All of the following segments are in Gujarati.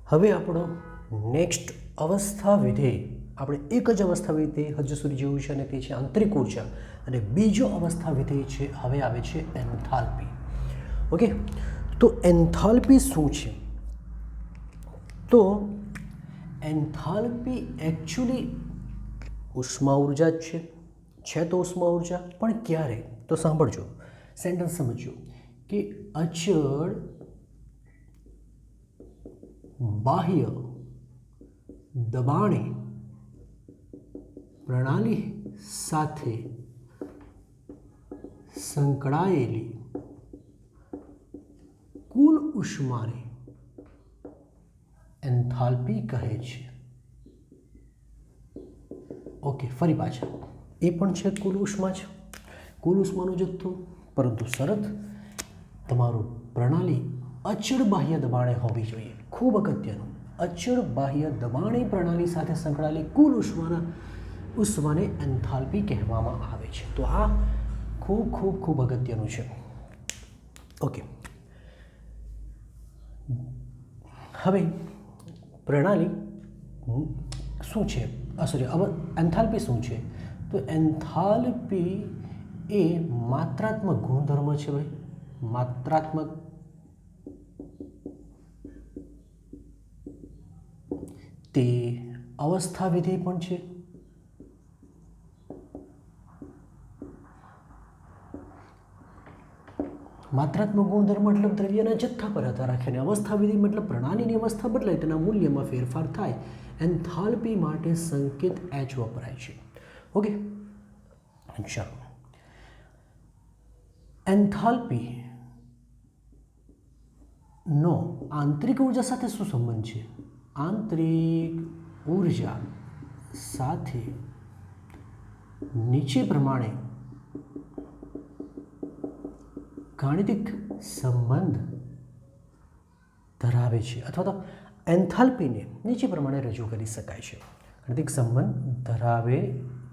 હવે આપણો નેક્સ્ટ અવસ્થા વિધેય, આપણે એક જ અવસ્થા વિધેય હજુ સુધી જોયું છે અને તે છે આંતરિક ઉર્જા, અને બીજો અવસ્થા વિધેય છે હવે આવે છે એન્થાલ્પી. ઓકે, તો એન્થાલ્પી શું છે? તો એન્થાલ્પી એકચ્યુઅલી ઉષ્મા ઉર્જા જ છે તો ઉષ્મા ઉર્જા, પણ ક્યારે? તો સાંભળજો, સેન્ટેન્સ સમજજો કે અચળ બાહ્ય દબાણે પ્રણાલી સાથે સંકળાયેલી કુલ ઉષ્માને એન્થાલ્પી કહે છે. ઓકે, ફરી પાછા, એ પણ છે કુલ ઉષ્મા છે, કુલ ઉષ્માનો જથ્થો, પરંતુ શરત તમારું પ્રણાલી અચળ બાહ્ય દબાણે હોવી જોઈએ. ખૂબ અગત્યનું, અચળ બાહ્ય દબાણે પ્રણાલી સાથે સંકળાયેલી કુલ ઉષ્માને એન્થાલ્પી કહેવામાં આવે છે. તો આ ખૂબ ખૂબ ખૂબ અગત્યનું છે. ઓકે, હવે પ્રણાલી શું છે, સોરી, હવે એન્થાલ્પી શું છે? તો એન્થાલ્પી એ માત્રાત્મક ગુણધર્મ છે ભાઈ, માત્રાત્મક. તે અવસ્થા વિધેય પણ છે. માત્રાત્મક ગુણધર્મ મતલબ દ્રવ્યના જથ્થા પર આધાર રાખે, અને અવસ્થા વિધેય મતલબ પ્રણાલીની અવસ્થા બદલાય તેના મૂલ્યમાં ફેરફાર થાય. એન્થાલ્પી માટે સંકેત H વપરાય છે. ઓકે, ચાલો. એન્થાલ્પી નો આંતરિક ઉર્જા સાથે શું સંબંધ છે? આંતરિક ઉર્જા સાથે નીચે પ્રમાણે ગાણિતિક સંબંધ ધરાવે છે, અથવા તો એન્થાલ્પીને નીચે પ્રમાણે રજૂ કરી શકાય છે. ગાણિતિક સંબંધ ધરાવે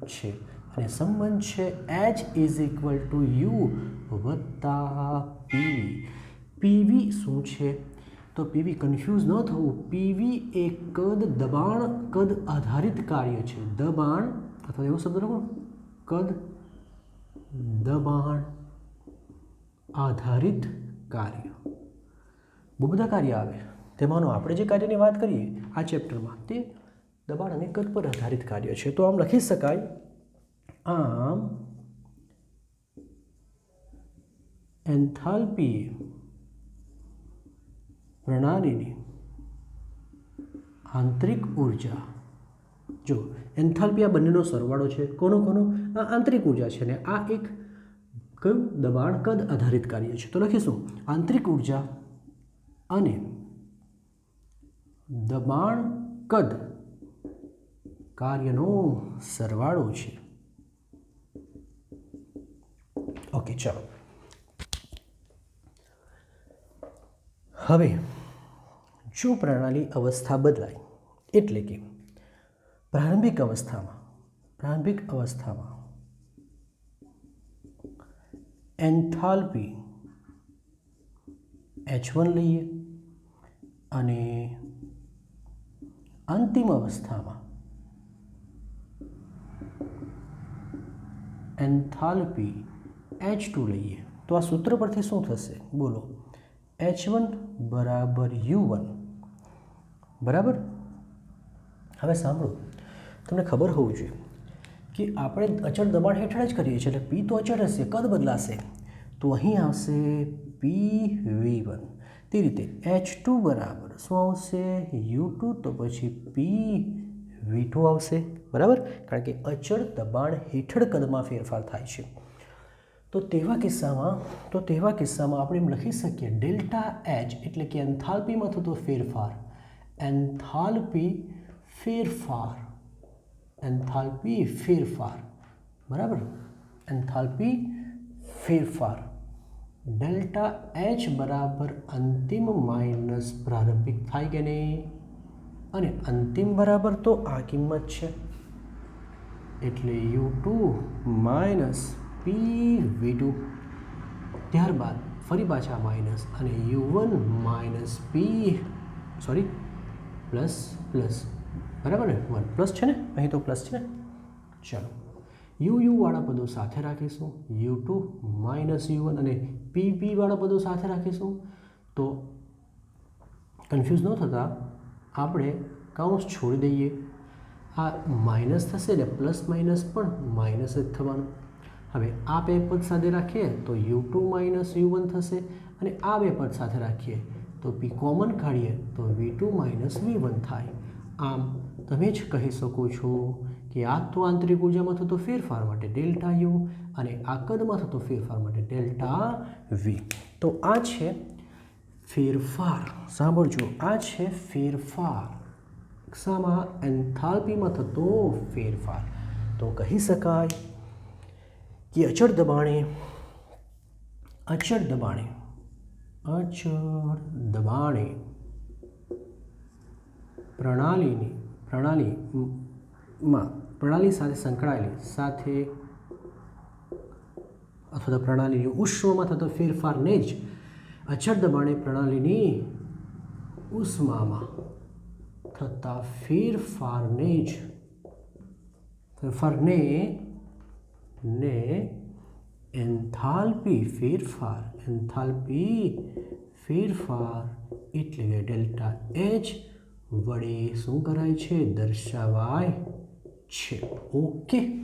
છે, અને સંબંધ છે H = U વત્તા PV. PV શું છે? તો PV કન્ફ્યુઝ ન થવું, PV એ કદ આધારિત કાર્ય છે. દબાણ, અથવા એવો શબ્દ લખો, કદ દબાણ આધારિત કાર્ય. બહુ બધા કાર્ય આવે, તેમાંનો આપણે જે કાર્યની વાત કરીએ આ ચેપ્ટરમાં તે દબાણ અને કદ પર આધારિત કાર્ય છે. તો આમ લખી શકાય, આમ એન્થાલ્પી પ્રણાલીની આંતરિક ઉર્જા, જો એન્થાલ્પી આ બંનેનો સરવાળો છે. કોનો? આ આંતરિક ઉર્જા છે, ને આ એક કયું? દબાણ કદ આધારિત કાર્ય છે. તો લખીશું આંતરિક ઉર્જા અને દબાણ કદ કાર્યનો સરવાળો છે. ઓકે, ચાલો. હવે જો પ્રણાલી અવસ્થા બદલાય, એટલે કે પ્રારંભિક અવસ્થામાં એન્થાલ્પી H1 લઈએ, અને અંતિમ અવસ્થામાં એન્થાલ્પી H2 લઈએ, તો આ સૂત્ર પરથી શું થશે? બોલો. H1 = U1 બરાબર. હવે સાંભળો, તમને ખબર હોવું જોઈએ કે આપણે અચળ દબાણ હેઠળ જ કરીએ છીએ, એટલે P તો અચળ હશે, કદ બદલાશે, તો અહીં આવશે PV1. તે રીતે H2 બરાબર શું આવશે? U2, તો પછી PV2 આવશે, બરાબર, કારણ કે અચળ દબાણ હેઠળ કદમાં ફેરફાર થાય છે. તો તેવા કિસ્સામાં આપણે એમ લખી શકીએ, ડેલ્ટા H એટલે કે એન્થાલ્પીમાં થતો ફેરફાર, એન્થાલ્પી ફેરફાર, બરાબર, એન્થાલ્પી ફેરફાર ડેલ્ટા H બરાબર અંતિમ માઇનસ પ્રારંભિક થાય કે નહીં? અને અંતિમ બરાબર તો આ કિંમત છે, એટલે U2 - PV2. ત્યારબાદ ફરી પાછા માઇનસ, અને U1 - પ્લસ પ્લસ બરાબર ને 1 પ્લસ છે ને અહીં તો પ્લસ છે ને ચાલો યુ વાળા પદો સાથે રાખીશું u2 માઇનસ u1 અને પી વાળા પદો સાથે રાખીશું તો કન્ફ્યુઝ ન થતા આપણે કાઉન્સ છોડી દઈએ આ માઇનસ થશે ને પ્લસ માઇનસ પણ માઇનસ જ થવાનું હવે આ બે પદ સાથે રાખીએ તો u2 માઇનસ u1 થશે અને આ બે પદ સાથે રાખીએ તો પી કોમન કાઢીએ તો v2 માઇનસ v1 થાય આમ તમે જ કહી શકો છો કે આ તો આંતરિક ઉર્જામાં થતો ફેરફાર માટે ડેલ્ટા યુ અને આ કદમાં થતો ફેરફાર માટે ડેલ્ટા વી તો આ છે ફેરફાર સાંભળજો આ છે ફેરફાર શામાં એન્થાલ્પીમાં થતો ફેરફાર તો કહી શકાય કે અચળ દબાણે પ્રણાલી સાથે સંકળાયેલી અથવા પ્રણાલીની ઉષ્મામાં થતો ફેરફારને જ અચળ દબાણે પ્રણાલીની ઉષ્મામાં થતા ફેરફારને એન્થાલ્પી ફેરફાર એટલે કે ડેલ્ટા એચ વડે શું કરાય છે દર્શાવાય છે ઓકે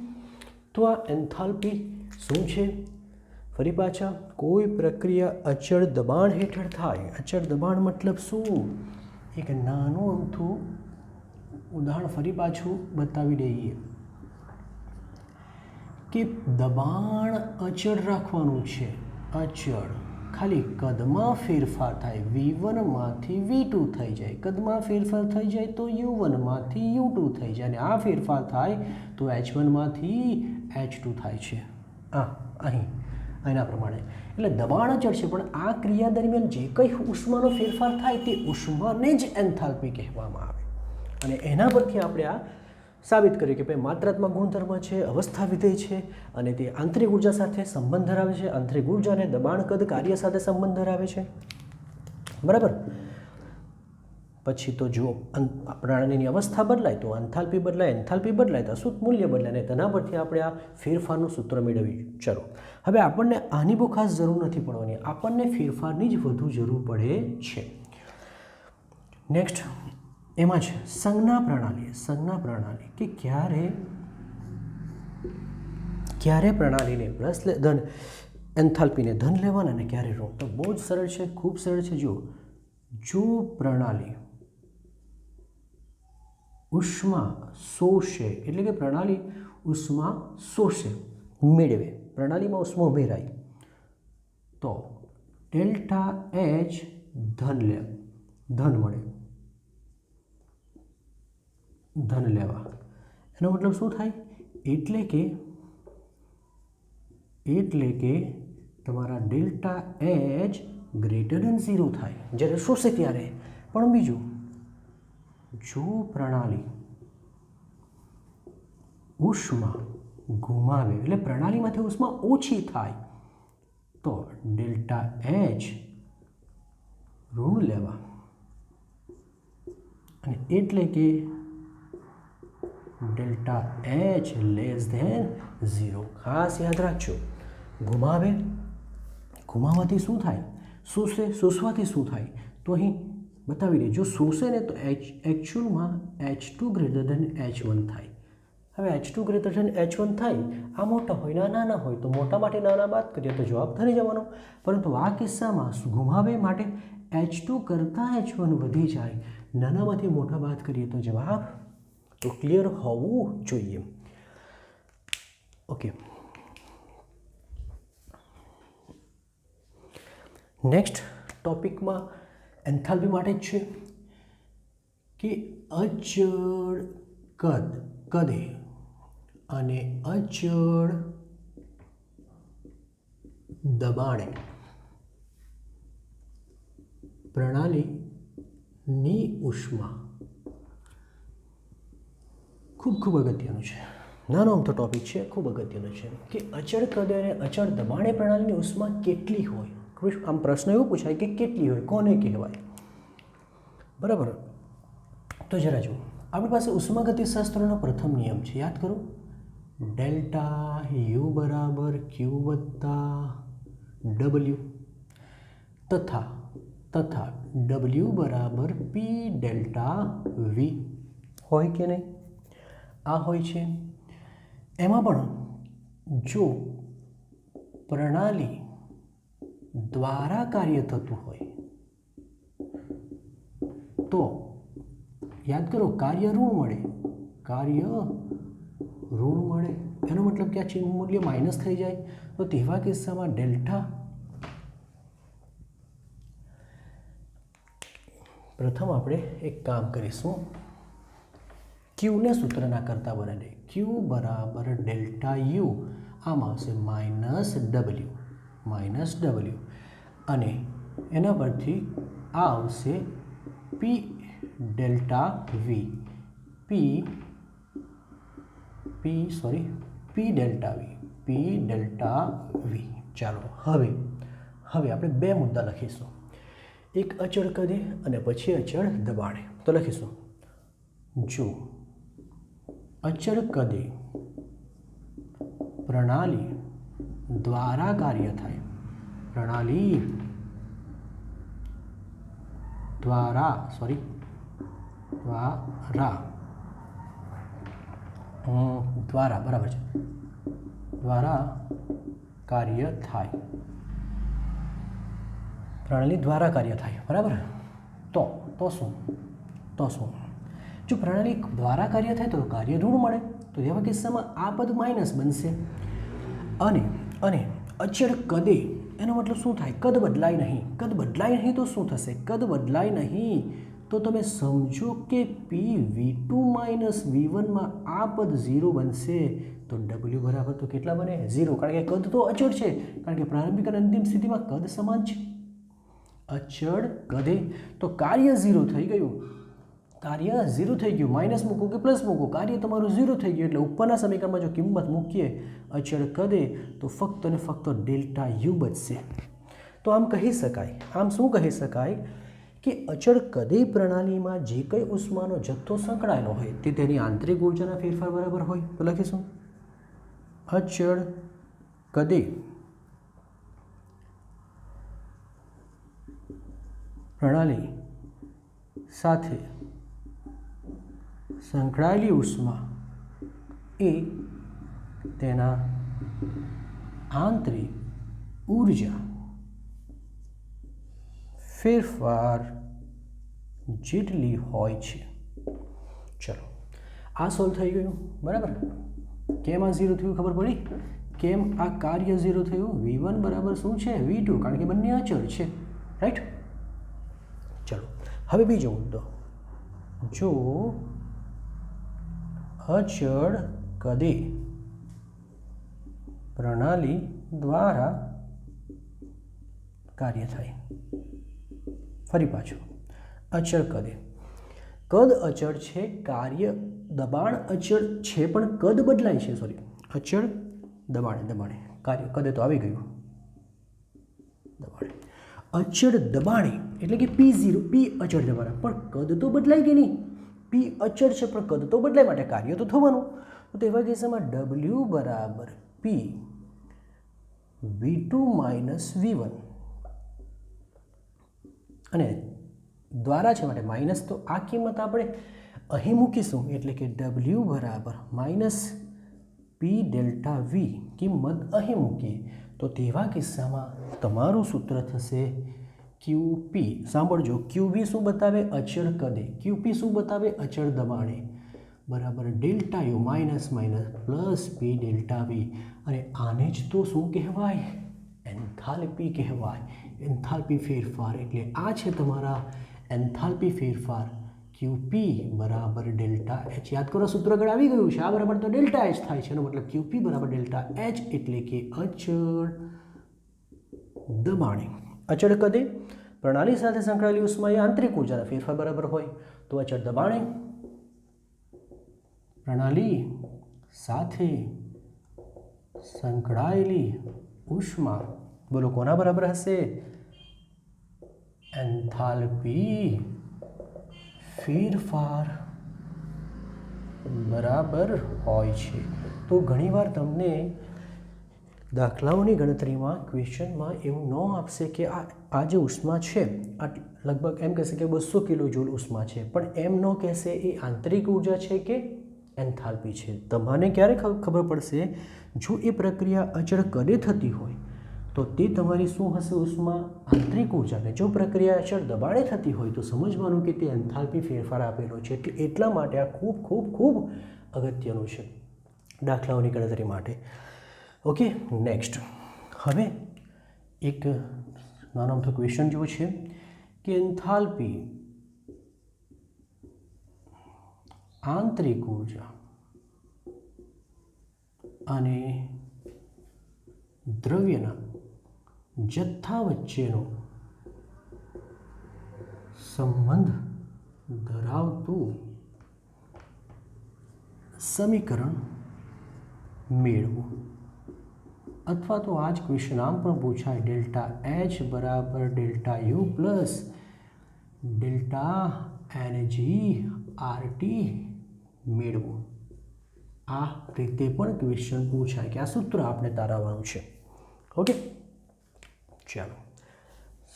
તો આ એન્થાલ્પી શું છે ફરી પાછા કોઈ પ્રક્રિયા અચળ દબાણ હેઠળ થાય અચળ દબાણ મતલબ શું એક નાનું અમથું ઉદાહરણ ફરી પાછું બતાવી દઈએ કે દબાણ અચળ રાખવાનું છે અચળ ખાલી કદમાં ફેરફાર થાય v1 માંથી v2 થઈ જાય કદમાં ફેરફાર થઈ જાય તો u1 માંથી u2 થઈ જાય અને આ ફેરફાર થાય તો h1 માંથી h2 થાય છે અહીં એના પ્રમાણે એટલે દબાણ અચળ છે પણ આ ક્રિયા દરમિયાન જે કંઈ ઉષ્માનો ફેરફાર થાય તે ઉષ્માને જ એન્થાલ્પી કહેવામાં આવે અને એના પરથી આપણે આ સાબિત કર્યું કે ભાઈ માત્રાત્મક ગુણધર્મ છે અવસ્થા વિધેય છે અને તે આંતરિક ઉર્જા સાથે સંબંધ ધરાવે છે આંતરિક ઉર્જા અને દબાણ કદ કાર્ય સાથે સંબંધ ધરાવે છે બરાબર પછી તો જો પ્રણાલીની અવસ્થા બદલાય તો એન્થાલ્પી બદલાય તો અશુદ્ધ મૂલ્ય બદલાય અને તેના પરથી આપણે આ ફેરફારનું સૂત્ર મેળવ્યું ચલો હવે આપણને આની બહુ ખાસ જરૂર નથી પડવાની આપણને ફેરફારની જ વધુ જરૂર પડે છે નેક્સ્ટ એમાં છે સંજ્ઞા પ્રણાલી કે ક્યારે પ્રણાલીને પ્લસ ધન એન્થાલ્પીને ધન લેવાના અને ક્યારે ઋણ તો બહુ જ સરળ છે ખૂબ સરળ છે જો પ્રણાલી ઉષ્મા શોષે એટલે કે પ્રણાલી ઉષ્મા શોષે મેળવે પ્રણાલીમાં ઉષ્મા ઉમેરાય તો ડેલ્ટા એચ ધન મળે ધન લેવા એનો મતલબ શું થાય એટલે કે તમારા ડેલ્ટા એચ ગ્રેટર દેન 0 થાય જ્યારે શોષે ત્યારે પણ બીજું જો પ્રણાલી ઉષ્મા ગુમાવે એટલે પ્રણાલીમાંથી ઉષ્મા ઓછી થાય તો ડેલ્ટા એચ ઋણ લેવા અને એટલે કે ડેલ્ટા એચ લેસ ધેન 0 ખાસ યાદ રાખજો ગુમાવવાથી શું થાય શોષવાથી શું થાય તો અહીં બતાવી દે જો શોષે ને તો એકચ્યુઅલમાં H2 ગ્રેટર ધેન H1 થાય હવે H2 ગ્રેટર ધેન H1 થાય આ મોટા હોય નાના હોય તો મોટા માટે નાના બાદ કરીએ તો જવાબ થઈ જવાનો પરંતુ આ કિસ્સામાં ગુમાવે માટે H2 કરતાં H1 વધી જાય નાનામાંથી મોટા બાદ કરીએ તો જવાબ તો ક્લિયર હોવું જોઈએ ઓકે નેક્સ્ટ ટોપિકમાં એન્થાલ્પી માટે જ છે કે અચળ કદે અને અચળ દબાણે પ્રણાલીની ઉષ્મા ખૂબ અગત્યનું છે નાનો અમથો ટોપિક છે ખૂબ અગત્યનો છે કે અચળ કદે અને અચળ દબાણે પ્રણાલીની ઉષ્મા કેટલી હોય આમ પ્રશ્ન એવો પૂછાય કે કેટલી હોય કોને કહેવાય બરાબર તો જરા જુઓ, આપણી પાસે ઉષ્માગતિશાસ્ત્રનો પ્રથમ નિયમ છે, યાદ કરો, ડેલ્ટા યુ બરાબર ક્યુ વત્તા ડબલ્યુ તથા ડબલ્યુ બરાબર પી ડેલ્ટા વી હોય કે નહીં? આ હોય છે. એમાં પણ જો પ્રણાલી દ્વારા કાર્ય થતું હોય તો યાદ કરો, કાર્ય ઋણ મળે, એનો મતલબ કે આ ચિહ્ન મૂલ્ય માઇનસ થઈ જાય. તો તેવા કિસ્સામાં ડેલ્ટા, પ્રથમ આપણે એક કામ કરીશું, ક્યુને સૂત્રના કરતા બનાવીએ. ક્યુ બરાબર ડેલ્ટા યુ, આમાં આવશે માઇનસ ડબલ્યુ અને એના પરથી આ આવશે પી ડેલ્ટા વી, પી ડેલ્ટા વી. ચાલો હવે આપણે બે મુદ્દા લખીશું, એક અચળ કદે અને પછી અચળ દબાણે. તો લખીશું, જો અચળ કદે પ્રણાલી દ્વારા કાર્ય થાય, દ્વારા બરાબર છે, દ્વારા કાર્ય થાય, પ્રણાલી દ્વારા કાર્ય થાય, બરાબર. તો શું જો પ્રણાલી દ્વારા કાર્ય થાય તો કાર્ય ઋણ મળે. તો એવા કિસ્સામાં આ પદ માઇનસ બનશે. અને અચળ કદે એનો મતલબ શું થાય? કદ બદલાય નહીં. તો શું થશે? કદ બદલાય નહીં તો તમે સમજો કે પી V2 માઇનસ V1માં આ પદ 0 બનશે. તો W બરાબર તો કેટલા બને? 0, કારણ કે કદ તો અચળ છે, કારણ કે પ્રારંભિક અને અંતિમ સ્થિતિમાં કદ સમાન છે. અચળ કદે તો કાર્ય 0 થઈ ગયું, માઇનસ મૂકો કે પ્લસ મૂકો, કાર્ય તમારું 0 થઈ ગયું. એટલે ઉપરના સમીકરણમાં જો કિંમત મૂકીએ અચળ કદે તો ફક્ત અને ફક્ત ડેલ્ટા યુ બચશે. તો આમ શું કહી શકાય કે અચળ કદે પ્રણાલીમાં જે કંઈ ઉષ્માનો જથ્થો સંકળાયેલો હોય તે તેની આંતરિક ઊર્જાના ફેરફાર બરાબર હોય. તો લખીશું, અચળ કદે પ્રણાલી સાથે સંકળાયેલી ઉષ્મા એ તેના આંતરિક ઊર્જા ફેરફાર જેટલી હોય છે. ચલો, આ સોલ્વ થઈ ગયું, બરાબર. કેમ આ 0 થયું ખબર પડી? કેમ આ કાર્ય 0 થયું? V1 બરાબર શું છે? V2, કારણ કે બંને અચળ છે, રાઈટ. ચલો, હવે બીજો મુદ્દો, જો અચળ કદે પ્રણાલી દ્વારા કાર્ય થાય. ફરી પાછું, અચળ કદે, કદ અચળ છે, કાર્ય દબાણ અચળ છે, પણ કદ બદલાય છે. અચળ દબાણે કાર્ય, કદે તો આવી ગયું, દબાણે. અચળ દબાણે એટલે કે P0, P અચળ દબાણ, પણ કદ તો બદલાય કે નહીં? P અચળ છે પણ કદ તો બદલાય, માટે કાર્ય તો થવાનું. તો તેવા કિસ્સામાં W બરાબર P V2 માઇનસ V1 અને દ્વારા છે માટે માઇનસ, તો આ કિંમત આપણે અહીં મૂકીશું. એટલે કે W બરાબર માઇનસ પી ડેલ્ટા વી કિંમત અહીં મૂકીએ તો તેવા કિસ્સામાં તમારું સૂત્ર થશે QP. સાંભળજો, QV શું બતાવે? અચળ કદે. QP શું બતાવે? અચળ દબાણે, બરાબર delta U minus plus P delta V. અને આને જ તો શું કહેવાય? એન્થાલ્પી કહેવાય. એન્થાલ્પી ફેરફાર. એટલે આ છે તમારા એન્થાલ્પી ફેરફાર. QP બરાબર ડેલ્ટા H. યાદ કરો, સૂત્ર આગળ આવી ગયું છે. આ બરાબર તો ડેલ્ટા H થાય છે. એનો મતલબ QP બરાબર ડેલ્ટા H, એટલે કે અચળ દબાણે. અચળ કદે પ્રણાલી સાથે સંકળાયેલી ઉષ્મા એ આંતરિક ઊર્જાના ફેરફાર બરાબર હોય. તો અચળ દબાણે પ્રણાલી સાથે સંકળાયેલી ઉષ્મા, બોલો કોના બરાબર હશે? એન્થાલ્પી ફેરફાર બરાબર હોય છે. તો ઘણીવાર તમને દાખલાઓની ગણતરીમાં ક્વેશ્ચનમાં એવું ન આપશે કે આ જે ઉષ્મા છે આ લગભગ એમ કહેશે કે 200 કિલો જૂલ ઉષ્મા છે, પણ એમ ન કહેશે એ આંતરિક ઉર્જા છે કે એન્થાલ્પી છે. તમને ક્યારે ખબર પડશે? જો એ પ્રક્રિયા અચળ કદે થતી હોય તો તે તમારી શું હશે? ઉષ્મા આંતરિક ઉર્જાને. જો પ્રક્રિયા અચળ દબાણે થતી હોય તો સમજવાનું કે તે એન્થાલ્પી ફેરફાર આપેલો છે. એટલા માટે આ ખૂબ ખૂબ ખૂબ અગત્યનું છે દાખલાઓની ગણતરી માટે. Okay, next. હવે એક નાનો અમથો ક્વેશ્ચન જેવો છે કે એન્થાલ્પી આંતરિક ઉર્જા અને દ્રવ્યના જથ્થા વચ્ચેનો સંબંધ ધરાવતું સમીકરણ મેળવો. અથવા તો આ જ ક્વેશ્ચન આમ પણ પૂછાય, ડેલ્ટા એચ બરાબર delta U plus delta NG RT મેળવો. આ રીતે પણ ક્વેશ્ચન પૂછાય કે આ સૂત્ર આપણે તારવવાનું છે. ઓકે, ચાલો,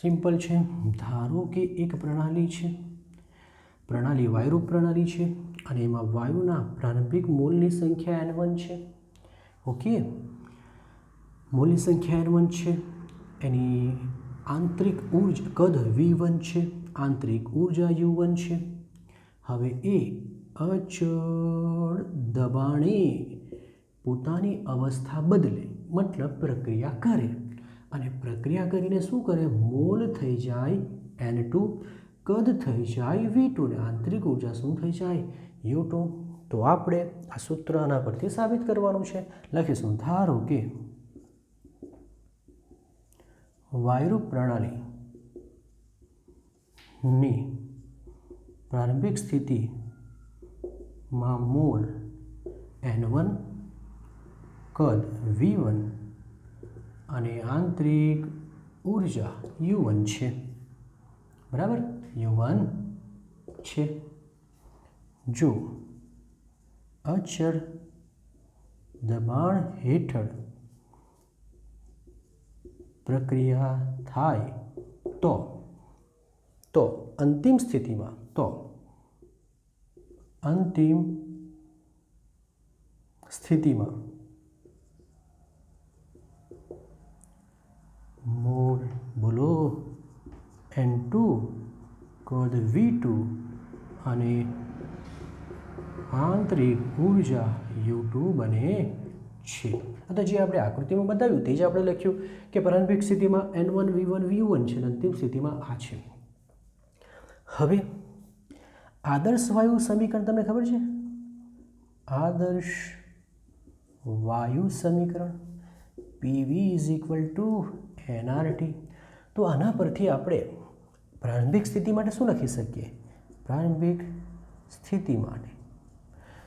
સિમ્પલ છે. ધારો કે એક પ્રણાલી છે, પ્રણાલી વાયુરૂપ પ્રણાલી છે અને એમાં વાયુના પ્રારંભિક મોલની સંખ્યા N1 છે. ઓકે, મોલની સંખ્યા N1 છે. એની આંતરિક ઉર્જા કદ V1 છે, આંતરિક ઉર્જા U1 છે. હવે એ અચળ દબાણે પોતાની અવસ્થા બદલે, મતલબ પ્રક્રિયા કરે, અને પ્રક્રિયા કરીને શું કરે? મોલ થઈ જાય N2, કદ થઈ જાય V2 ને આંતરિક ઉર્જા શું થઈ જાય? U2. તો આપણે આ સૂત્ર આના પરથી સાબિત કરવાનું છે. લખીશું, ધારો કે વાયુરૂપ પ્રણાલીની પ્રારંભિક સ્થિતિમાં મોલ N1, કદ V1 અને આંતરિક ઉર્જા U1 છે. બરાબર, U1 છે. જો અચળ દબાણ હેઠળ પ્રક્રિયા થાય તો અંતિમ સ્થિતિમાં મોલ બોલો N2, કદ V2 અને આંતરિક ઉર્જા U2 બને છે. તો જે આપણે આકૃતિમાં બતાવ્યું તે જ આપણે લખ્યું કે પ્રારંભિક સ્થિતિમાં N1, V1, V1 છે અને અંતિમ સ્થિતિમાં આ છે. હવે આદર્શ વાયુ સમીકરણ તમને ખબર છે? આદર્શ વાયુ સમીકરણ PV = nRT. તો આના પરથી આપણે પ્રારંભિક સ્થિતિ માટે શું લખી શકીએ? પ્રારંભિક સ્થિતિ માટે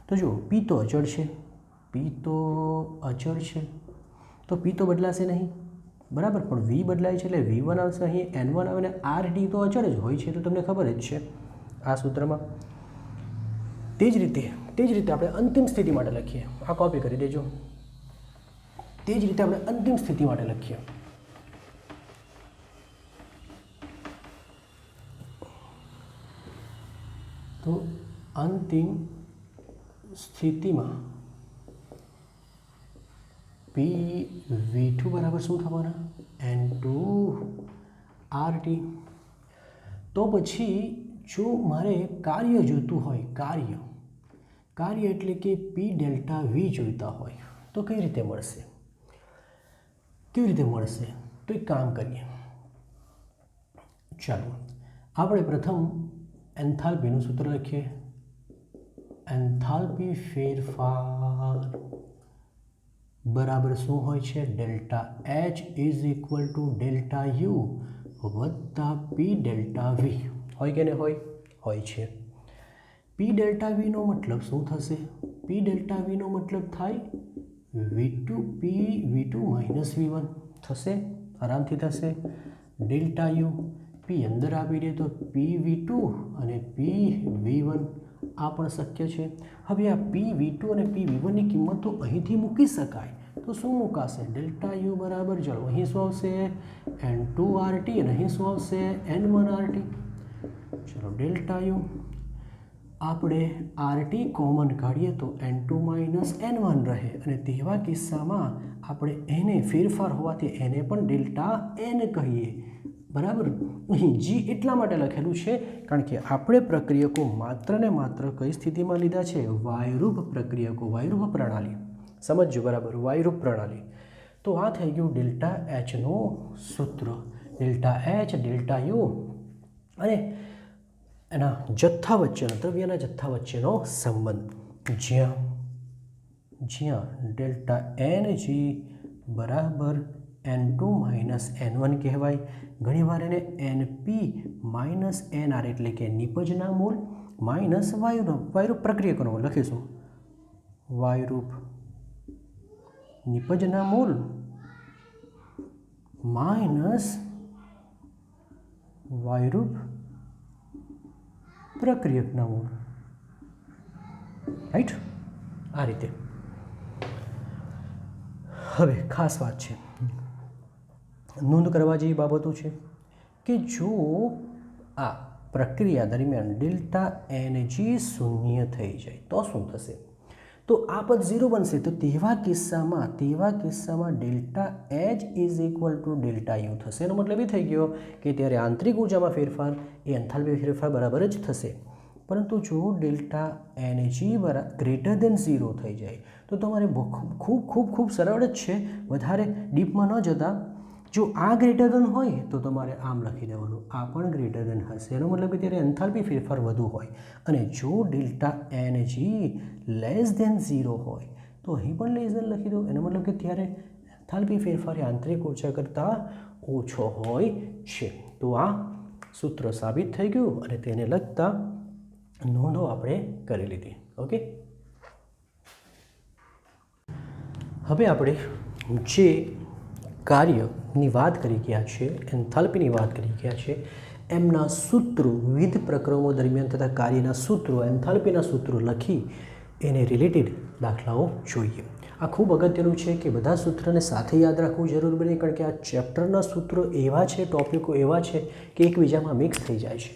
તો જો P તો અચળ છે, તો P તો બદલાશે નહીં, બરાબર, પણ V બદલાય છે એટલે V1 આવશે, અહીં N1 આવે ને RT તો અચળ જ હોય છે, તો તમને ખબર જ છે આ સૂત્રમાં. તે જ રીતે આપણે અંતિમ સ્થિતિ માટે લખીએ. આ કોપી કરી દેજો. તે જ રીતે આપણે અંતિમ સ્થિતિ માટે લખીએ. તો અંતિમ સ્થિતિમાં PV2 બરાબર શું થવાના? N2 RT. તો પછી જો મારે કાર્ય જોતું હોય, કાર્ય એટલે કે P ડેલ્ટા V જોઈતા હોય તો કઈ રીતે મળશે? તો એક કામ કરીએ. ચાલો આપણે પ્રથમ એન્થાલ્પીનું સૂત્ર લખીએ. એન્થાલ્પી ફેરફાર બરાબર શું હોય છે? ડેલ્ટા H = ડેલ્ટા U વત્તા P ડેલ્ટા V. હોય કે નહીં હોય? હોય છે. P ડેલ્ટા V નો મતલબ શું થશે? P ડેલ્ટા V નો મતલબ થાય V2 - V1 થશે, આરામથી થશે. ડેલ્ટા U પી અંદર આપી દે તો PV2 અને PV1 આ પણ શક્ય છે. હવે આ PV2 અને PV1ની કિંમતો અહીંથી મૂકી શકાય તો શું મુકાશે? ડેલ્ટા યુ બરાબર, ચલો અહીં શું આવશે? N2RT અને અહીં શું આવશે? N1RT. ચલો ડેલ્ટા યુ આપણે RT કોમન કાઢીએ તો N2 માઇનસ N1 રહે અને તેવા કિસ્સામાં આપણે એને ફેરફાર હોવાથી એને પણ ડેલ્ટા N કહીએ. બરાબર. અહીં G એટલા માટે લખેલું છે કારણ કે આપણે પ્રક્રિયકો માત્ર ને માત્ર કઈ સ્થિતિમાં લીધા છે? વાયુરૂપ પ્રક્રિયકો, વાયુરૂપ પ્રણાલી. સમજજો બરાબર, વાયુરૂપ પ્રણાલી. તો આ થઈ ગયું ડેલ્ટા Hનું સૂત્ર. ડેલ્ટા H, ડેલ્ટા યુ અને એના જથ્થા વચ્ચેનો, દ્રવ્યના જથ્થા વચ્ચેનો સંબંધ, જ્યાં ડેલ્ટા Ng બરાબર N2 માઇનસ N1 કહેવાય. ઘણીવાર એને NP માઇનસ NR એટલે કે નિપજના મોલ માઇનસ વાયુરૂપ પ્રક્રિયકોનો મોલ લખીશું. વાયુરૂપ નિપજના મોલ માઇનસ વાયુરૂપ પ્રક્રિયકના મોલ. રાઈટ, આ રીતે. હવે ખાસ વાત છે, નોંધ કરવા જેવી બાબતો છે કે જો આ પ્રક્રિયા દરમિયાન ડેલ્ટા Ng શૂન્ય થઈ જાય તો શું થશે? તો આ પદ 0 બનશે. તો તેવા કિસ્સામાં delta H is equal to delta you થશે. એનો મતલબ એ થઈ ગયો કે ત્યારે આંતરિક ઊર્જામાં ફેરફાર એ એન્થાલ્પી ફેરફાર બરાબર જ થશે. પરંતુ જો ડેલ્ટા Ng ગ્રેટર દેન 0 થઈ જાય તો તમારે ખૂબ સરળ જ છે, વધારે ડીપમાં ન જતા. જો આ ગ્રેટર દેન હોય તો તમારે આમ લખી દેવાનું, આ પણ ગ્રેટર દેન હશે. એનો મતલબ કે ત્યારે એન્થાલ્પી ફેરફાર વધુ હોય. અને જો ડેલ્ટા Ng લેસ દેન 0 હોય તો અહીં પણ લેસ દેન લખી દો. એનો મતલબ કે ત્યારે એન્થાલ્પી ફેરફાર એ આંતરિક ઊર્જા કરતાં ઓછો હોય છે. તો આ સૂત્ર સાબિત થઈ ગયું અને તેને લગતા નોંધો આપણે કરી લીધી. ઓકે, હવે આપણે જે કાર્યની વાત કરી ગયા છે, એન્થાલ્પીની વાત કરી ગયા છે, એમના સૂત્રો, વિવિધ પ્રક્રમો દરમિયાન થતા કાર્યના સૂત્રો, એન્થાલ્પીના સૂત્રો લખી એને રિલેટેડ દાખલાઓ જોઈએ. આ ખૂબ અગત્યનું છે કે બધા સૂત્રને સાથે યાદ રાખવું જરૂર બને, કારણ કે આ ચેપ્ટરના સૂત્રો એવા છે, ટોપિકો એવા છે કે એકબીજામાં મિક્સ થઈ જાય છે,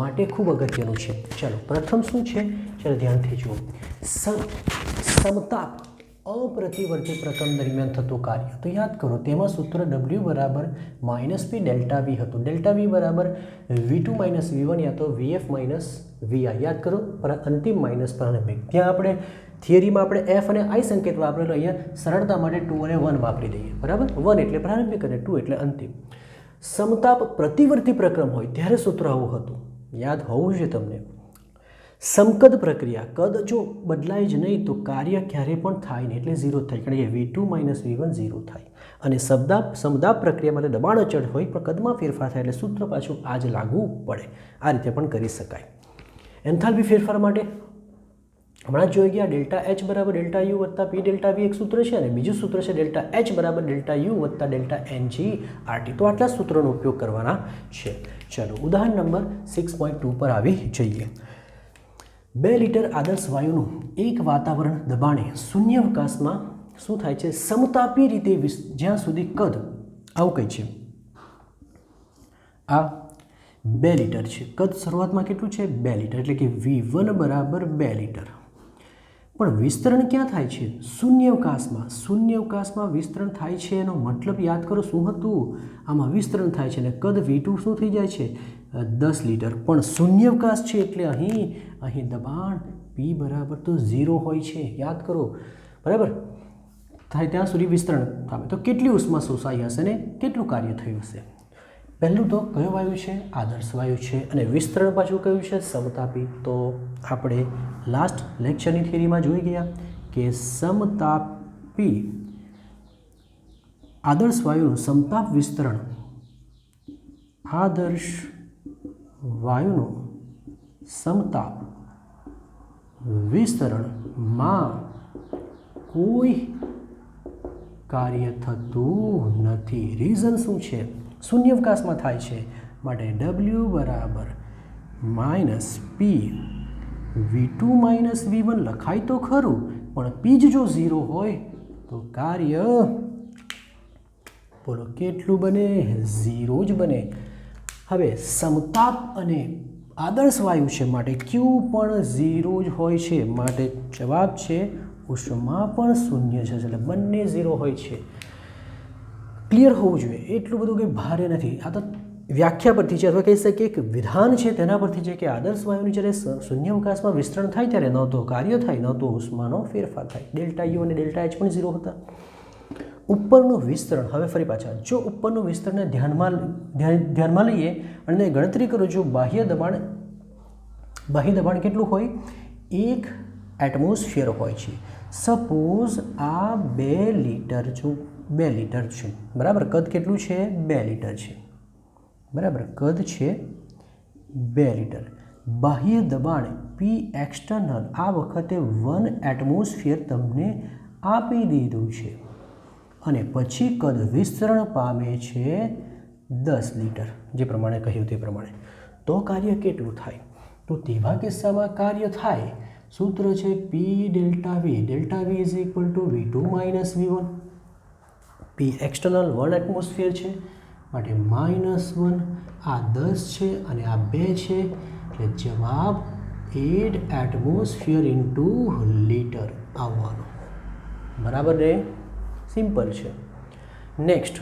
માટે ખૂબ અગત્યનું છે. ચાલો પ્રથમ શું છે? ચાલો ધ્યાનથી જુઓ. સમતાપ અપ્રતિવર્તી પ્રક્રમ દરમિયાન થતું કાર્ય. તો યાદ કરો, તેમાં સૂત્ર W બરાબર -P ડેલ્ટા V હતું. ડેલ્ટા V બરાબર V2 માઇનસ V1 યા તો VF માઇનસ VI. યાદ કરો, અંતિમ માઇનસ પ્રારંભિક. ત્યાં આપણે થિયરીમાં આપણે F અને I સંકેત વાપરેલો, અહીંયા સરળતા માટે 2 અને 1 વાપરી દઈએ. બરાબર, 1 એટલે પ્રારંભિક અને 2 એટલે અંતિમ. સમતાપ પ્રતિવર્તી પ્રક્રમ હોય ત્યારે સૂત્ર આવું હતું, યાદ હોવું જોઈએ તમને. સમકદ પ્રક્રિયા, કદ જો બદલાય જ નહીં તો કાર્ય ક્યારે પણ થાય નહીં, એટલે 0 થાય, કારણ કે V2 માઇનસ V1 0 થાય. અને સમદાપ પ્રક્રિયા માટે દબાણ અચળ હોય પણ કદમાં ફેરફાર થાય એટલે સૂત્ર પાછું આ જ લાગુ પડે. આ રીતે પણ કરી શકાય. એન્થાલ્પી ફેરફાર માટે હમણાં જોઈ ગયા, ડેલ્ટા H બરાબર ડેલ્ટા યુ વત્તા P ડેલ્ટા V એક સૂત્ર છે, અને બીજું સૂત્ર છે ડેલ્ટા H બરાબર ડેલ્ટા યુ વત્તા ડેલ્ટા Ng RT. તો આટલા સૂત્રોનો ઉપયોગ કરવાના છે. ચલો ઉદાહરણ નંબર 6.2 પર આવી જઈએ. 2 લિટર આદર્શ વાયુનું એક વાતાવરણ દબાણે શૂન્યાવકાશમાં શું થાય છે? સમતાપી રીતે જ્યાં સુધી કદ આવું કંઈ છે, આ 2 લિટર છે. કદ શરૂઆતમાં કેટલું છે? 2 લિટર, એટલે કે V1 બરાબર 2 લિટર. પણ વિસ્તરણ ક્યાં થાય છે? શૂન્યાવકાશમાં. શૂન્યાવકાશમાં વિસ્તરણ થાય છે એનો મતલબ યાદ કરો શું હતું? આમાં વિસ્તરણ થાય છે અને કદ V2 શું થઈ જાય છે? 10 લિટર. પણ શૂન્યાવકાશ છે એટલે અહીં દબાણ P બરાબર તો 0 હોય છે, યાદ કરો. બરાબર, થાય ત્યાં સુધી વિસ્તરણ પામે તો કેટલી ઉષ્મા શોષાઈ હશે ને કેટલું કાર્ય થયું હશે? પહેલું તો કયો વાયુ છે? આદર્શ વાયુ છે. અને વિસ્તરણ પાછું કયું છે? સમતાપી. તો આપણે લાસ્ટ લેક્ચરની થિયરીમાં જોઈ ગયા કે સમતાપી આદર્શ વાયુનું સમતાપ વિસ્તરણ, આદર્શ વાયુનું સમતાપ વિસ્તરણમાં કોઈ કાર્ય થતું નથી. રીઝન શું છે? શૂન્યાવકાશમાં થાય છે માટે W બરાબર માઇનસ પી V2 માઇનસ V1 લખાય તો ખરું, પણ P જ જો 0 હોય તો કાર્ય બોલો કેટલું બને? 0 જ બને. હવે સમતાપ અને આદર્શ વાયુ છે માટે Q પણ 0 જ હોય છે, માટે જવાબ છે ઉષ્મા પણ શૂન્ય છે, એટલે બંને 0 હોય છે. ક્લિયર હોવું જોઈએ, એટલું બધું કંઈ ભારે નથી. આ તો વ્યાખ્યા પરથી છે, અથવા કહી શકીએ એક વિધાન છે તેના પરથી છે કે આદર્શ વાયુનું જ્યારે શૂન્યાવકાશમાં વિસ્તરણ થાય ત્યારે ન તો કાર્ય થાય, ન તો ઉષ્માનો ફેરફાર થાય. ડેલ્ટા યુ અને ડેલ્ટા એચ પણ 0 હતા. ઉપરનું વિસ્તરણ, હવે ફરી પાછા જો ઉપરનું વિસ્તરણને ધ્યાનમાં લઈએ અને ગણતરી કરો, જો બાહ્ય દબાણ કેટલું હોય? 1 એટમોસ્ફિયર હોય છે. સપોઝ આ 2 લીટર છે, બરાબર. કદ કેટલું છે? 2 લીટર છે, બરાબર. કદ છે 2 લીટર. બાહ્ય દબાણ પી એક્સટર્નલ આ વખતે 1 એટમોસ્ફિયર તમને આપી દીધું છે, અને પછી કદ વિસ્તરણ પામે છે 10 લીટર, જે પ્રમાણે કહ્યું તે પ્રમાણે. તો કાર્ય કેટલું થાય? તો તેવા કિસ્સામાં કાર્ય થાય, સૂત્ર છે P delta V. Delta V is equal to V2 minus V1. P external 1 atmosphere છે માટે -1, આ 10 છે અને આ 2 છે, એટલે જવાબ 8 એટમોસ્ફિયર ઇન્ટુ લીટર આવવાનો. બરાબર ને? સિમ્પલ છે. નેક્સ્ટ,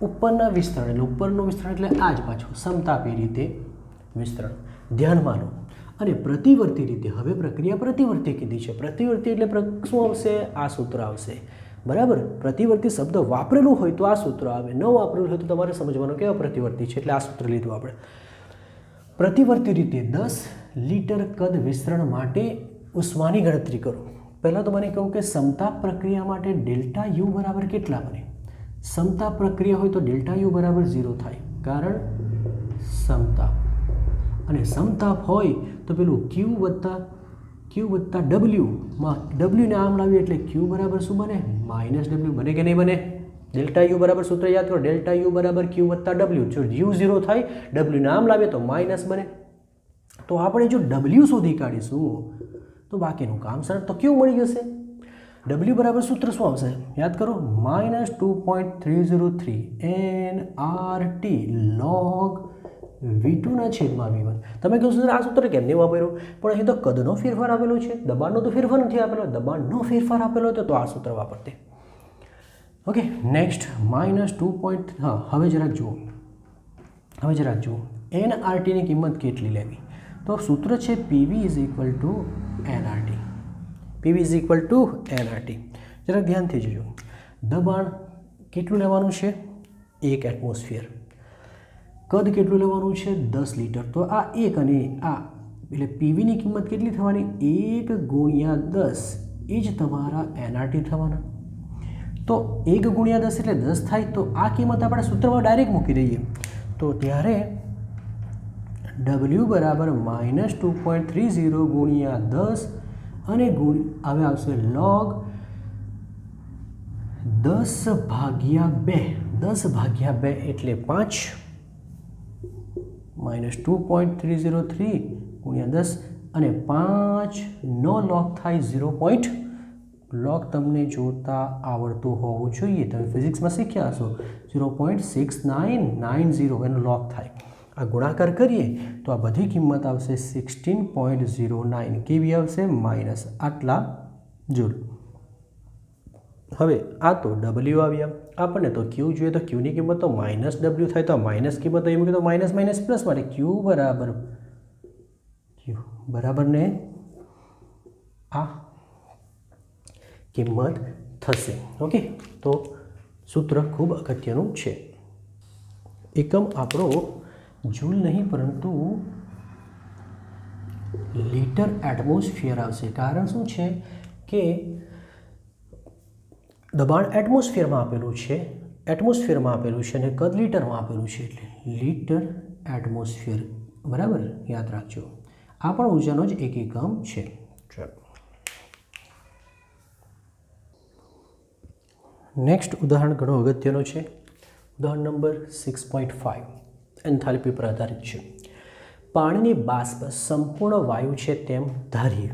ઉપરના વિસ્તરણ, એટલે ઉપરનું વિસ્તરણ એટલે આ જ પાછું સમતાપી રીતે વિસ્તરણ. ધ્યાનમાં લો. અને પ્રતિવર્તી રીતે, હવે પ્રક્રિયા પ્રતિવર્તી કીધી છે. પ્રતિવર્તી એટલે શું આવશે? આ સૂત્ર આવશે, બરાબર. પ્રતિવર્તી શબ્દ વાપરેલું હોય તો આ સૂત્ર આવે, ન વાપરેલું હોય તો તમારે સમજવાનું કેવા પ્રતિવર્તી છે, એટલે આ સૂત્ર લીધું આપણે. પ્રતિવર્તી રીતે 10 લીટર કદ વિસ્તરણ માટે ઉષ્માની ગણતરી કરો. પહેલાં તો મને કહું કે સમતાપ પ્રક્રિયા માટે ડેલ્ટા યુ બરાબર કેટલા બને? સમતાપ પ્રક્રિયા હોય તો ડેલ્ટા યુ બરાબર 0 થાય, કારણ સમતાપ. અને સમતાપ હોય તો પેલું Q વત્તા Wમાં W ને આમ લાવીએ એટલે Q બરાબર શું બને? -W. બને કે નહીં બને? ડેલ્ટા યુ બરાબર સૂત્ર યાદ કરો, ડેલ્ટા યુ બરાબર Q વત્તા W. જો યુ 0 થાય, W ને આમ લાવીએ તો માઇનસ બને. તો આપણે જો W શોધી કાઢીશું તો બાકીનું કામ સરળ. તો Q મળી જશે. W બરાબર સૂત્ર શું આવશે? યાદ કરો, -2.303 nRT log V2 ના છેદમાં V1. તમે કહો સર આ સૂત્ર કેમ નહીં વાપર્યું? પણ અહીં તો કદનો ફેરફાર આપેલો છે, દબાણનો તો ફેરફાર નથી આપેલો. દબાણનો ફેરફાર આપેલો હતો તો આ સૂત્ર વાપરતે. Okay, next -2. હા, હવે જરાક જુઓ nRTની કિંમત કેટલી લેવી? તો સૂત્ર છે PV is equal two nRT. PV is equal two nRT. જરાક ધ્યાનથી જોજો. દબાણ કેટલું લેવાનું છે? 1 એટમોસ્ફિયર. કદ કેટલું લેવાનું છે? 10 લીટર. તો આ 1 અને આ એટલે પીવીની કિંમત કેટલી થવાની? 1 ગુણ્યા 10 એ જ તમારા nRT થવાના. તો 1 ગુણ્યા 10 એટલે 10 થાય. તો આ કિંમત આપણે સૂત્રમાં ડાયરેક્ટ મૂકી દઈએ. તો ત્યારે W બરાબર -2.30 ગુણ્યા 10 અને હવે આવશે log 10/2. 10/2 એટલે 5 -2.303 ગુણ્યા 10 અને 5 નો log થાય 0. log તમને જોતા આવડતું હોવું જોઈએ, તમે ફિઝિક્સમાં શીખ્યા હશો. 0.6990 એનો log થાય. આ ગુણાકાર કરીએ તો આ બધી કિંમત આવશે 16.09. કેવી આવશે? માઇનસ આટલા જૂલ. હવે આ તો W આવ્યા, આપણને તો Q જોઈએ તો Qની કિંમત તો -W થાય. તો માઇનસ કિંમત અહીં મૂકી તો માઇનસ પ્લસ માટે Q બરાબર ને આ કિંમત થશે. ઓકે, તો સૂત્ર ખૂબ અગત્યનું છે. એકમ આપણો જૂલ નહીં પરંતુ લીટર એટમોસ્ફિયર આવશે. કારણ શું છે કે દબાણ એટમોસ્ફિયરમાં આપેલું છે, અને કદ લીટરમાં આપેલું છે, એટલે લીટર એટમોસ્ફિયર. બરાબર, યાદ રાખજો. આ પણ ઉર્જાનો જ એક એકમ છે. ચાલો, નેક્સ્ટ ઉદાહરણ ઘણો અગત્યનો છે. ઉદાહરણ નંબર 6.5. એન્થાલ્પી પર આધારિત છે. પાણીની બાષ્પ સંપૂર્ણ વાયુ છે તેમ ધારીએ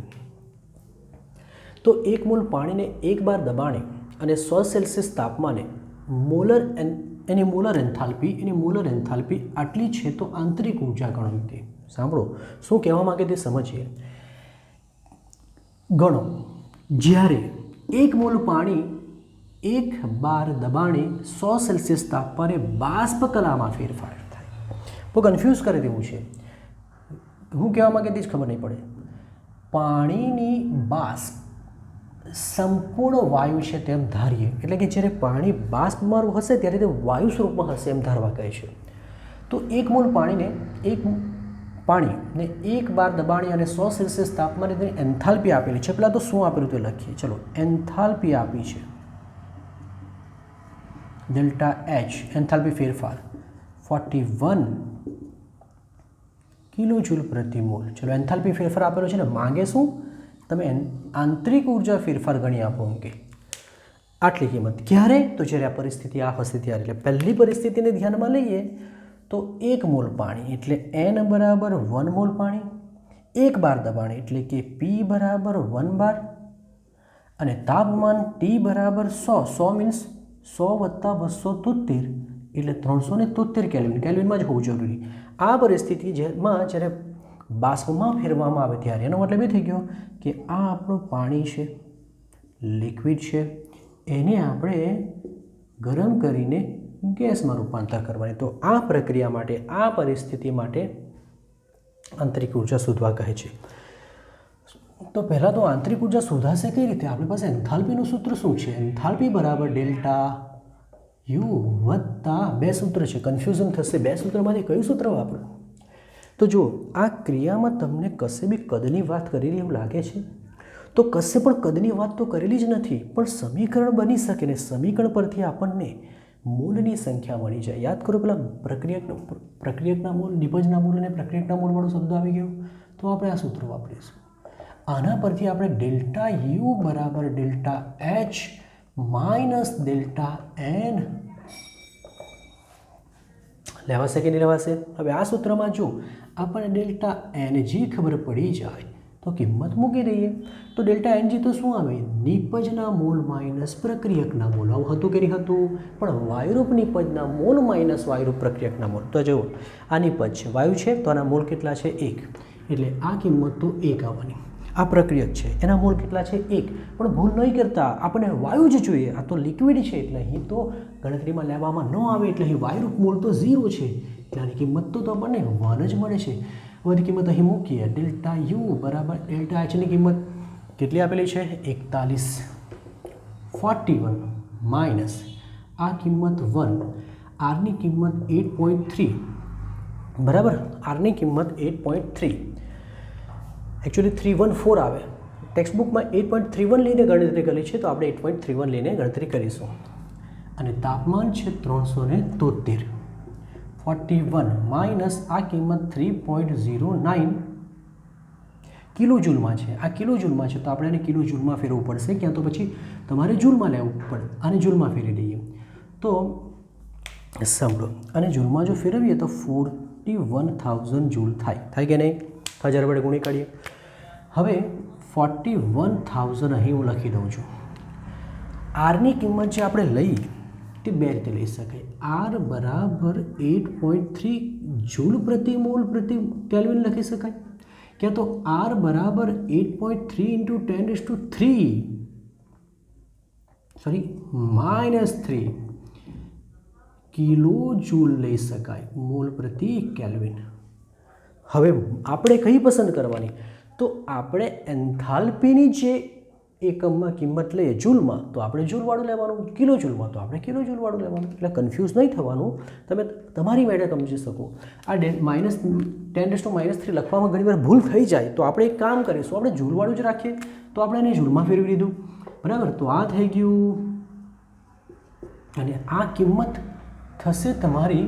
તો 1 મોલ પાણીને 1 બાર દબાણે અને 100 સેલ્સિયસ તાપમાને એની મોલર એન્થાલ્પી આટલી છે તો આંતરિક ઊર્જા ગણો તે. સાંભળો શું કહેવા માંગે તે સમજીએ. ગણો જ્યારે 1 મોલ પાણી 1 બાર દબાણે 100 સેલ્સિયસ તાપમાને બાષ્પ કલામાં ફેરફાર થાય. બહુ કન્ફ્યુઝ કરે તેવું છે. હું કહેવા માંગે તે જ ખબર નહીં પડે. પાણીની બાષ્પ સંપૂર્ણ વાયુ છે તેમ ધારીએ એટલે કે જ્યારે પાણી બાષ્પમાં હશે ત્યારે તે વાયુ સ્વરૂપમાં હશે એમ ધારવા કહે છે. તો 1 મોલ પાણીને 1 બાર દબાણી અને 100 સેલ્સિયસ તાપમાને તેની એન્થાલ્પી આપેલી છે. પહેલાં તો શું આપેલું તે લખીએ. ચલો, એન્થાલ્પી આપી છે ડેલ્ટા એચ, એન્થાલ્પી ફેરફાર 41 કિલોજૂલ પ્રતિ મોલ. ચલો, એન્થાલ્પી ફેરફાર આપેલો છે ને માંગે શું? તમે આંતરિક ઉર્જા ફેરફાર ગણી આપો કે આટલી કિંમત. ક્યારે? તો જ્યારે આ પરિસ્થિતિ આ હશે ત્યારે. એટલે પહેલી પરિસ્થિતિને ધ્યાનમાં લઈએ તો 1 મોલ પાણી એટલે n બરાબર 1 મોલ પાણી, 1 બાર દબાણ એટલે કે P બરાબર 1 બાર અને તાપમાન T બરાબર 100 મીન્સ 100 + 273 એટલે 373 કેલ્વિન. કેલ્વિનમાં જ હોવું જરૂરી. આ પરિસ્થિતિ જેમાં જ્યારે બાષ્પમાં ફેરવામાં આવે ત્યારે એનો મતલબ એ થઈ ગયો કે આ આપણું પાણી છે, લિક્વિડ છે, એને આપણે ગરમ કરીને ગેસમાં રૂપાંતર કરવાની. તો આ પ્રક્રિયા માટે, આ પરિસ્થિતિ માટે આંતરિક ઉર્જા શોધવા કહે છે. તો પહેલાં તો આંતરિક ઉર્જા શોધાશે કઈ રીતે? આપણી પાસે એન્થાલ્પીનું સૂત્ર શું છે? એન્થાલ્પી બરાબર ડેલ્ટા યુ વત્તા 2 સૂત્ર છે. કન્ફ્યુઝન થશે, 2 સૂત્રમાંથી કયું સૂત્ર વાપરું? તો જો આ ક્રિયામાં તમને કશે બી કદની વાત કરેલી એવું લાગે છે તો કશે પણ કદની વાત તો કરેલી જ નથી, પણ સમીકરણ બની શકે ને સમીકરણ પરથી આપણને મોલની સંખ્યા મળી જાય. યાદ કરો પેલા પ્રક્રિયકના મોલ, નિપજના મોલ અને પ્રક્રિયકના મોલવાળો શબ્દ આવી ગયો. તો આપણે આ સૂત્ર વાપરીશું. આના પરથી આપણે ડેલ્ટા યુ બરાબર delta H minus delta N લેવાશે કે નહીં લેવાશે? હવે આ સૂત્રમાં જો આપણને ડેલ્ટા એન જી ખબર પડી જાય તો કિંમત મૂકી દઈએ. તો ડેલ્ટા એન જી તો શું આવે? નિપજના મોલ માઇનસ પ્રક્રિયકના મોલ. આવું હતું કે નહીં હતું? પણ વાયુરૂપ નિપજના મોલ માઇનસ વાયુરૂપ પ્રક્રિયકના મોલ. તો જુઓ, આ નિપજ છે, વાયુ છે, તો આના મોલ કેટલા છે? 1. એટલે આ કિંમત તો 1 આવવાની. આ પ્રક્રિયક છે, એના મોલ કેટલા છે? 1. પણ ભૂલ નહીં કરતા, આપણને વાયુ જ જોઈએ. આ તો લિક્વિડ છે એટલે અહીં તો ગણતરીમાં લેવામાં ન આવે. એટલે અહીં વાયુરૂપ મોલ તો 0 છે. એટલે આની કિંમત તો આપણને 1 જ મળે છે. બધી કિંમત અહીં મૂકીએ. ડેલ્ટા યુ બરાબર ડેલ્ટા એચની કિંમત કેટલી આપેલી છે? 41 માઇનસ આ કિંમત 1, આરની કિંમત 8.3 બરાબર. આરની કિંમત 8.3, એકચ્યુઅલી 314 આવે. ટેક્સ્ટબુકમાં 8.31 લઈને ગણતરી કરી છે, તો આપણે 8.31 લઈને ગણતરી કરીશું. અને તાપમાન છે 373. 41 માઇનસ આ કિંમત 3.09 કિલોજૂલમાં છે. આ કિલોજૂલમાં છે તો આપણે એને કિલોજૂલમાં ફેરવવું પડશે, ક્યાં તો પછી તમારે જૂલમાં લેવું પડે. આને જૂલમાં ફેરવી દઈએ તો સાંભળો, અને જૂલમાં જો ફેરવીએ તો 41,000 જૂલ થાય કે નહીં? 1000 વડે ગુણી કાઢીએ. હવે 41,000 અહીં હું લખી દઉં છું. આરની કિંમત જે આપણે લઈ તે 2 રીતે લઈ શકાય. આર બરાબર 8.3 જૂલ પ્રતિ મોલ પ્રતિ કેલ્વિન લખી શકાય, ક્યાં તો આર બરાબર 8.3 × 10³ કિલો જૂલ લઈ શકાય મોલ પ્રતિ કેલ્વિન. હવે આપણે કઈ પસંદ કરવાની? તો આપણે એન્થાલ્પીની જે એકમમાં કિંમત લઈએ જૂલમાં તો આપણે જૂલવાળું લેવાનું, કિલો જૂલમાં તો આપણે કિલો જૂલવાળું લેવાનું. એટલે કન્ફ્યુઝ નહીં થવાનું, તમે તમારી મેળે સમજી શકો. આ -10⁻³ લખવામાં ઘણીવાર ભૂલ થઈ જાય તો આપણે એક કામ કરીશું, આપણે જૂલવાળું જ રાખીએ. તો આપણે એને જૂલમાં ફેરવી દીધું બરાબર. તો આ થઈ ગયું અને આ કિંમત થશે તમારી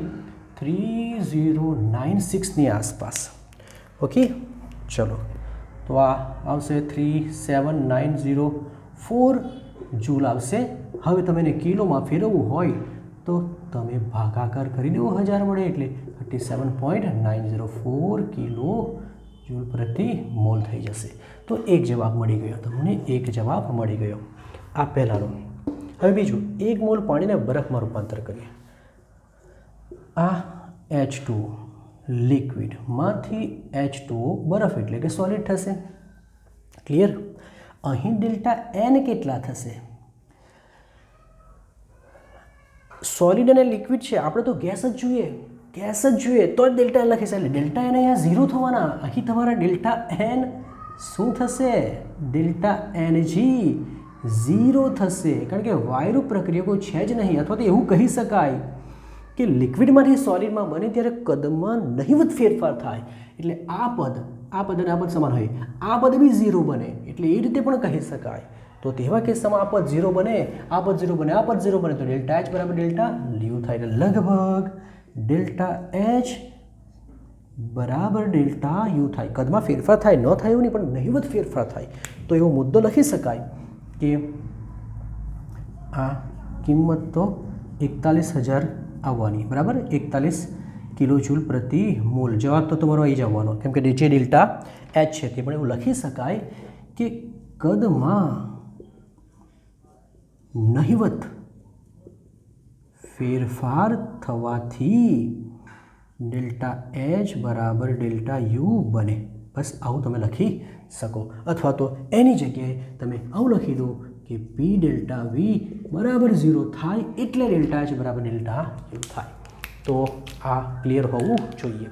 3096ની આસપાસ. ઓકે, ચલો, તો આ આવશે 37904 જૂલ આવશે. હવે તમે એને કિલોમાં ફેરવવું હોય તો તમે ભાગાકાર કરી દેવો 1000 વડે, એટલે 37.904 કિલો જૂલ પ્રતિ મોલ થઈ જશે. તો એક જવાબ મળી ગયો તમને, એક જવાબ મળી ગયો. આ પહેલાંનો. હવે બીજું, 1 મોલ પાણીને બરફમાં રૂપાંતર કરીએ. આ H2 લિક્વિડમાંથી H2O બરફ એટલે કે સોલિડ થશે. ક્લિયર? અહીં ડેલ્ટા એન કેટલા થશે? સોલિડ અને લિક્વિડ છે, આપણે તો ગેસ જ જોઈએ, ગેસ જ જોઈએ તો જ ડેલ્ટા એન લખીશ. એટલે ડેલ્ટા એન અહીંયા 0 થવાના. અહીં તમારા ડેલ્ટા એન શું થશે? ડેલ્ટા એન જી 0 થશે, કારણ કે વાયુ પ્રક્રિયા કોઈ છે જ નહીં. અથવા તો એવું કહી શકાય કે લિક્વિડમાંથી સોલિડમાં બને ત્યારે કદમાં નહિવત ફેરફાર થાય. એટલે આ પદ અને આ પદ સમાન હોય, આ પદ બી 0 બને. એટલે એ રીતે પણ કહી શકાય. તો તેવા કિસ્સામાં આ પદ 0 બને, આ પદ 0 બને, આ પદ 0 બને, તો ડેલ્ટા એચ બરાબર ડેલ્ટા યુ થાય. એટલે લગભગ ડેલ્ટા એચ બરાબર ડેલ્ટા યુ થાય. કદમાં ફેરફાર થાય, ન થાય એવું નહીં, પણ નહિવત ફેરફાર થાય. તો એવો મુદ્દો લખી શકાય કે આ કિંમત તો 41,000 આવવાની, બરાબર, 41 કિલો જૂલ પ્રતિ મોલ. જવાબ તો તમારો આવી જવાનો, કેમ કે જે ડેલ્ટા એચ છે તે પણ એવું લખી શકાય કે કદમાં નહિવત ફેરફાર થવાથી ડેલ્ટા એચ બરાબર ડેલ્ટા યુ બને. બસ આવું તમે લખી શકો. અથવા તો એની જગ્યાએ તમે આવું લખી દો કે પી ડેલ્ટા વી બરાબર 0 થાય એટલે ડેલ્ટા એચ બરાબર ડેલ્ટા યુ થાય. તો આ ક્લિયર હોવું જોઈએ.